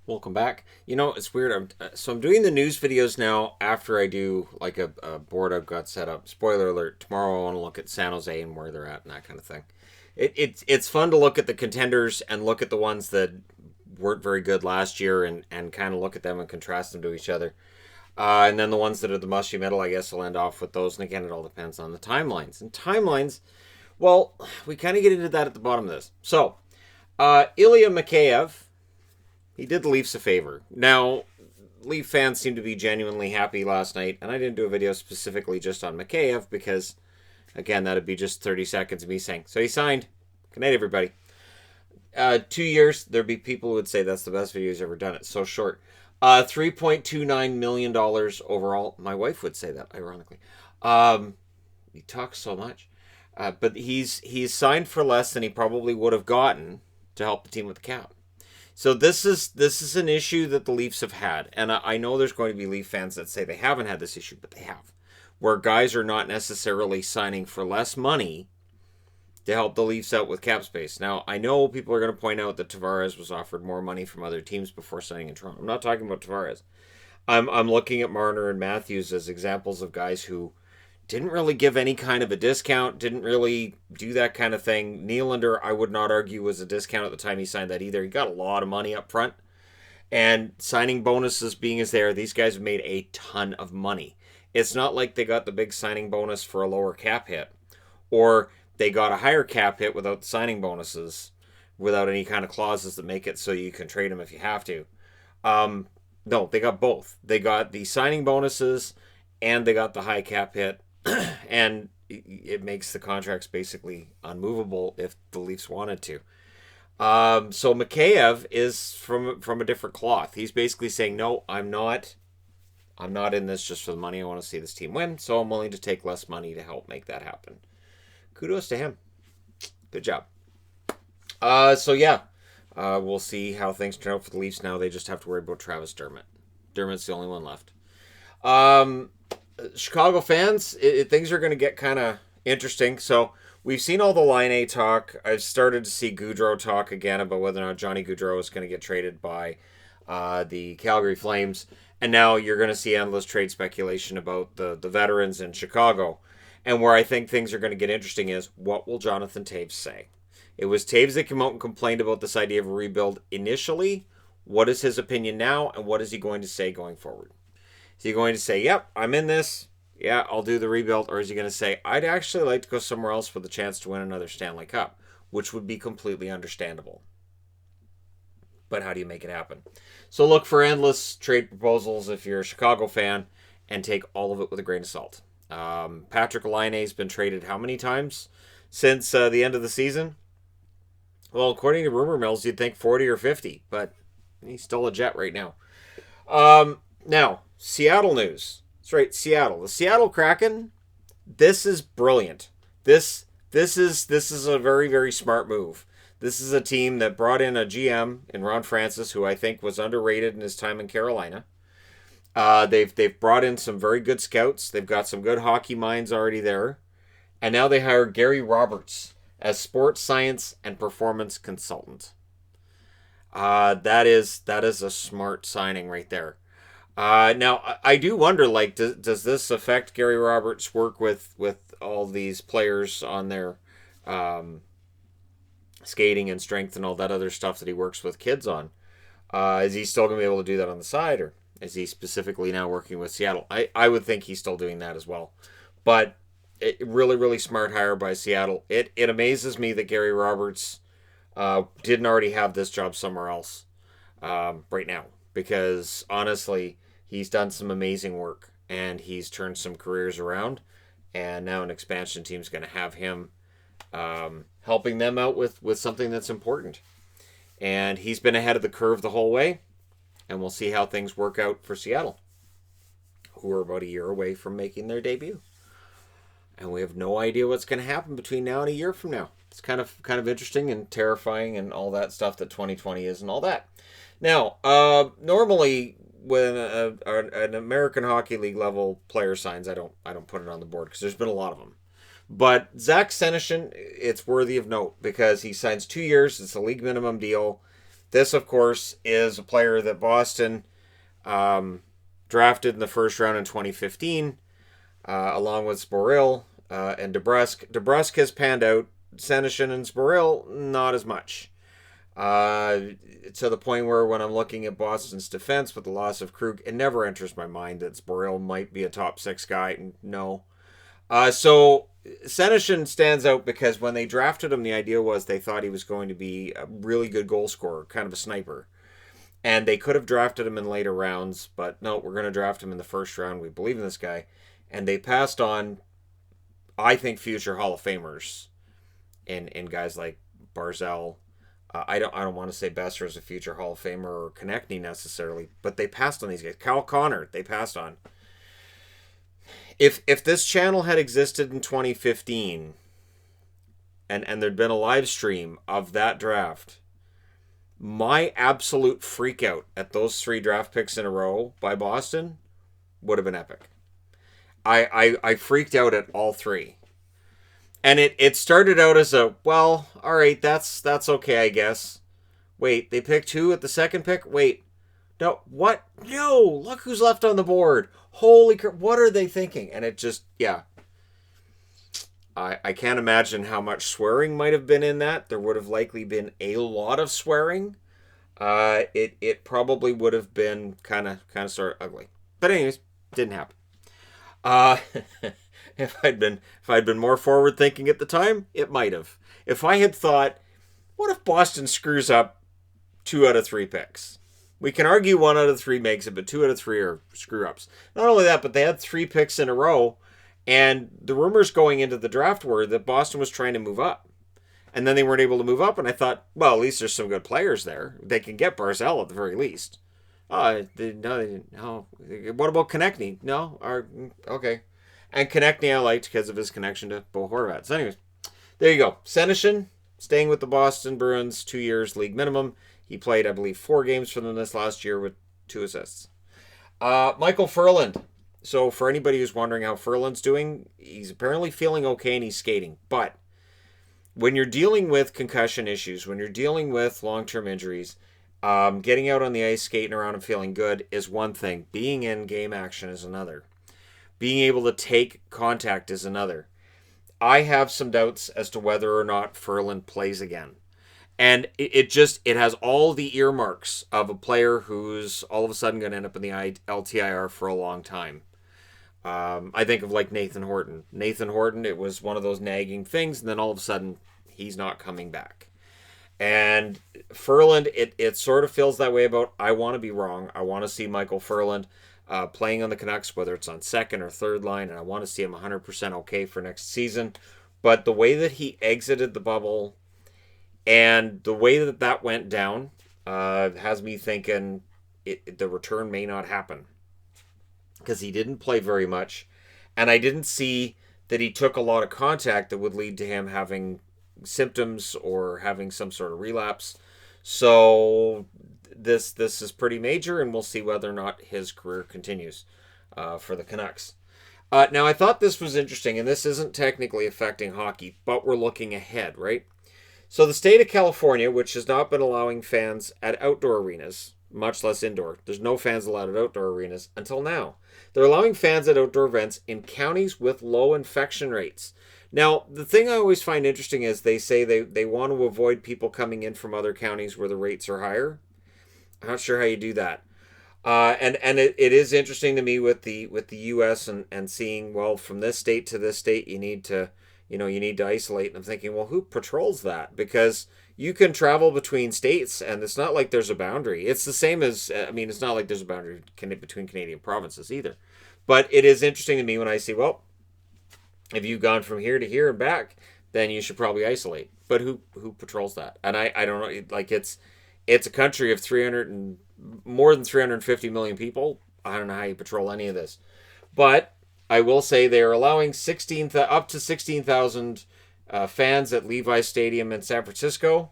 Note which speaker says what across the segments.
Speaker 1: Welcome back. You know, it's weird. I'm doing the news videos now after I do like a board I've got set up. Spoiler alert: tomorrow I want to look at San Jose and where they're at and that kind of thing. It's fun to look at the contenders and look at the ones that weren't very good last year and kind of look at them and contrast them to each other. And then the ones that are the mushy middle, I guess I'll end off with those. And again, it all depends on the timelines. And timelines, well, we kind of get into that at the bottom of this. So, Ilia Mccave, he did the Leafs a favor. Now, Leaf fans seem to be genuinely happy last night, and I didn't do a video specifically just on Mikheyev because, again, that'd be just 30 seconds of me saying, so he signed. Good night, everybody. 2 years, there'd be people who would say that's the best video he's ever done. It's so short. $3.29 million overall. My wife would say that, ironically. He talks so much. But he's signed for less than he probably would have gotten to help the team with the cap. So this is an issue that the Leafs have had, and I know there's going to be Leaf fans that say they haven't had this issue, but they have, where guys are not necessarily signing for less money to help the Leafs out with cap space. Now, I know people are going to point out that Tavares was offered more money from other teams before signing in Toronto. I'm not talking about Tavares. I'm looking at Marner and Matthews as examples of guys who didn't really give any kind of a discount, didn't really do that kind of thing. Nylander, I would not argue, was a discount at the time he signed that either. He got a lot of money up front. And signing bonuses being as there, these guys have made a ton of money. It's not like they got the big signing bonus for a lower cap hit, or they got a higher cap hit without the signing bonuses, without any kind of clauses that make it so you can trade them if you have to. No, they got both. They got the signing bonuses and they got the high cap hit, and it makes the contracts basically unmovable if the Leafs wanted to. So Mikheyev is from a different cloth. He's basically saying, no, I'm not in this just for the money. I want to see this team win, so I'm willing to take less money to help make that happen. Kudos to him. Good job. So yeah, we'll see how things turn out for the Leafs now. They just have to worry about Travis Dermott. Dermott's the only one left. Chicago fans, things are going to get kind of interesting. So we've seen all the Line A talk. I've started to see Gaudreau talk again about whether or not Johnny Gaudreau is going to get traded by the Calgary Flames. And now you're going to see endless trade speculation about the veterans in Chicago. And where I think things are going to get interesting is, what will Jonathan Toews say? It was Toews that came out and complained about this idea of a rebuild initially. What is his opinion now, and what is he going to say going forward? Is he going to say, yep, I'm in this, yeah, I'll do the rebuild, or is he going to say, I'd actually like to go somewhere else with a chance to win another Stanley Cup, which would be completely understandable. But how do you make it happen? So look for endless trade proposals if you're a Chicago fan, and take all of it with a grain of salt. Patrick Laine has been traded how many times since the end of the season? Well, according to rumor mills, you'd think 40 or 50, but he's still a Jet right now. Now, Seattle news. That's right, Seattle. The Seattle Kraken. This is brilliant. This is a very, very smart move. This is a team that brought in a GM in Ron Francis, who I think was underrated in his time in Carolina. They've brought in some very good scouts. They've got some good hockey minds already there, and now they hire Gary Roberts as sports science and performance consultant. That is a smart signing right there. Now I do wonder, like, does this affect Gary Roberts' work with all these players on their skating and strength and all that other stuff that he works with kids on? Is he still going to be able to do that on the side, or is he specifically now working with Seattle? I would think he's still doing that as well. But really, really smart hire by Seattle. It amazes me that Gary Roberts didn't already have this job somewhere else right now. Because honestly, he's done some amazing work. And he's turned some careers around. And now an expansion team's going to have him helping them out with something that's important. And he's been ahead of the curve the whole way. And we'll see how things work out for Seattle, who are about a year away from making their debut. And we have no idea what's going to happen between now and a year from now. It's kind of interesting and terrifying and all that stuff that 2020 is and all that. Now, normally when an American Hockey League level player signs, I don't put it on the board because there's been a lot of them. But Zach Senison, it's worthy of note because he signs 2 years. It's a league minimum deal. This, of course, is a player that Boston drafted in the first round in 2015, along with Sporil and DeBrusque. DeBrusque has panned out. Senison and Sporil, not as much. To the point where when I'm looking at Boston's defense with the loss of Krug, it never enters my mind that Sporil might be a top 6 guy. No. So Senison stands out because when they drafted him, the idea was they thought he was going to be a really good goal scorer, kind of a sniper. And they could have drafted him in later rounds, but no, we're going to draft him in the first round. We believe in this guy. And they passed on, I think, future Hall of Famers in guys like Barzal. I don't want to say Besser is a future Hall of Famer or Konechny necessarily, but they passed on these guys. Kyle Connor, they passed on. If this channel had existed in 2015 and there'd been a live stream of that draft, my absolute freak out at those 3 draft picks in a row by Boston would have been epic. I freaked out at all 3. And it started out as a, well, all right, that's okay, I guess. Wait, they picked 2 at the second pick? Wait, no, what? No, look who's left on the board. Holy crap, what are they thinking? And it just, yeah. I can't imagine how much swearing might have been in that. There would have likely been a lot of swearing. It probably would have been kind of sort of ugly. But anyways, didn't happen. If I'd been more forward thinking at the time, it might have. If I had thought, what if Boston screws up 2 out of 3 picks? We can argue 1 out of 3 makes it, but 2 out of 3 are screw ups. Not only that, but they had 3 picks in a row, and the rumors going into the draft were that Boston was trying to move up. And then they weren't able to move up, and I thought, well, at least there's some good players there. They can get Barzal at the very least. No, they didn't. No. What about Konechny? No? Okay. And Konechny I liked because of his connection to Bo Horvat. So anyways, there you go. Senison, staying with the Boston Bruins, 2 years league minimum. He played, I believe, 4 games for them this last year with 2 assists. Michael Ferland. So for anybody who's wondering how Ferland's doing, he's apparently feeling okay and he's skating. But when you're dealing with concussion issues, when you're dealing with long-term injuries, getting out on the ice, skating around and feeling good is one thing. Being in game action is another. Being able to take contact is another. I have some doubts as to whether or not Ferland plays again. And it has all the earmarks of a player who's all of a sudden going to end up in the LTIR for a long time. I think of like Nathan Horton. Nathan Horton, it was one of those nagging things, and then all of a sudden, he's not coming back. And Ferland, it sort of feels that way about, I want to be wrong. I want to see Michael Ferland playing on the Canucks, whether it's on second or third line, and I want to see him 100% okay for next season. But the way that he exited the bubble and the way that went down has me thinking the return may not happen because he didn't play very much, and I didn't see that he took a lot of contact that would lead to him having symptoms or having some sort of relapse. So this is pretty major, and we'll see whether or not his career continues for the Canucks. Now, I thought this was interesting, and this isn't technically affecting hockey, but we're looking ahead, right? So the state of California, which has not been allowing fans at outdoor arenas, much less indoor. There's no fans allowed at outdoor arenas until now. They're allowing fans at outdoor events in counties with low infection rates. Now, the thing I always find interesting is they say they want to avoid people coming in from other counties where the rates are higher. I'm not sure how you do that. And it is interesting to me with the U.S. and seeing, well, from this state to this state, you need to isolate. And I'm thinking, well, who patrols that? Because you can travel between states, and it's not like there's a boundary. It's the same as, it's not like there's a boundary between Canadian provinces either. But it is interesting to me when I see, well, if you've gone from here to here and back, then you should probably isolate. But who patrols that? And I don't know. Like it's a country of more than 350 million people. I don't know how you patrol any of this. But I will say they are allowing up to 16,000 fans at Levi's Stadium in San Francisco.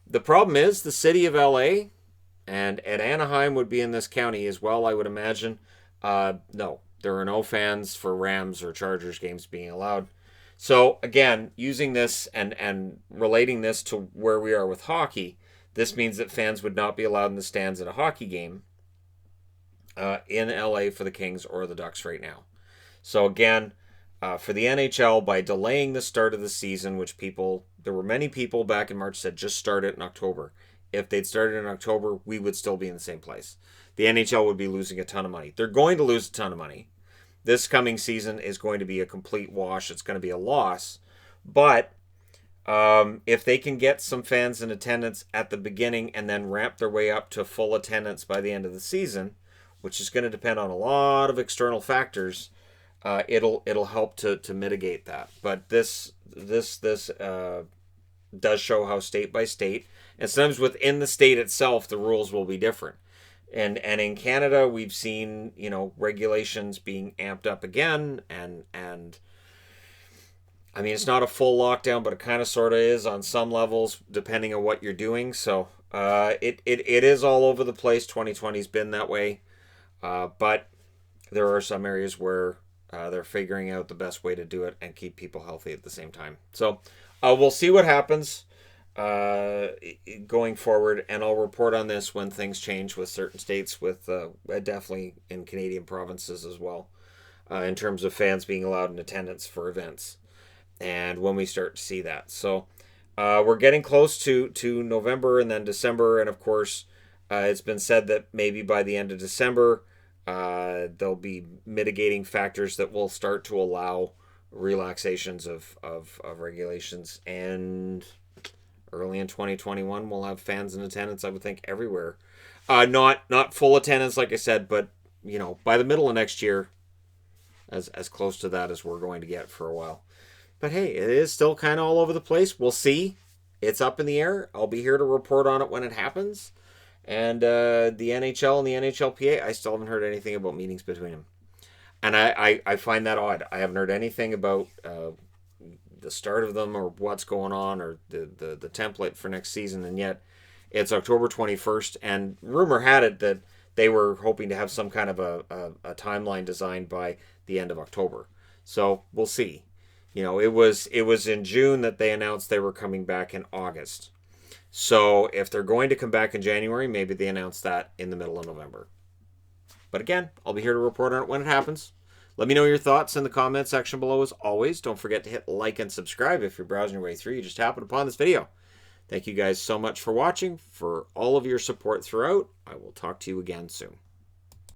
Speaker 1: The problem is the city of LA and Anaheim would be in this county as well, I would imagine. No, there are no fans for Rams or Chargers games being allowed. So again, using this and relating this to where we are with hockey, This means that fans would not be allowed in the stands at a hockey game in LA for the Kings or the Ducks right now. So again, for the NHL, by delaying the start of the season, which there were many people back in March said just start it in October. If they'd started in October, we would still be in the same place. The NHL would be losing a ton of money. They're going to lose a ton of money. This coming season is going to be a complete wash. It's going to be a loss. But if they can get some fans in attendance at the beginning and then ramp their way up to full attendance by the end of the season, which is going to depend on a lot of external factors, it'll help to mitigate that. But this does show how state by state, and sometimes within the state itself, the rules will be different. And in Canada, we've seen regulations being amped up again, and I mean, it's not a full lockdown, but it kind of sort of is on some levels, depending on what you're doing. So it is all over the place. 2020's been that way, but there are some areas where they're figuring out the best way to do it and keep people healthy at the same time. So we'll see what happens going forward, and I'll report on this when things change with certain states, with definitely in Canadian provinces as well, in terms of fans being allowed in attendance for events, and when we start to see that. So we're getting close to November and then December, and of course it's been said that maybe by the end of December there'll be mitigating factors that will start to allow relaxations of regulations, and early in 2021 we'll have fans in attendance, I would think, everywhere. Not full attendance, like I said, but by the middle of next year, as close to that as we're going to get for a while. But hey, it is still kind of all over the place. We'll see. It's up in the air. I'll be here to report on it when it happens. And the NHL and the NHLPA, I still haven't heard anything about meetings between them. And I find that odd. I haven't heard anything about the start of them or what's going on or the template for next season. And yet it's October 21st. And rumor had it that they were hoping to have some kind of a timeline designed by the end of October. So we'll see. It was in June that they announced they were coming back in August. So if they're going to come back in January, maybe they announce that in the middle of November. But again, I'll be here to report on it when it happens. Let me know your thoughts in the comment section below as always. Don't forget to hit like and subscribe if you're browsing your way through. You just happened upon this video. Thank you guys so much for watching, for all of your support throughout. I will talk to you again soon.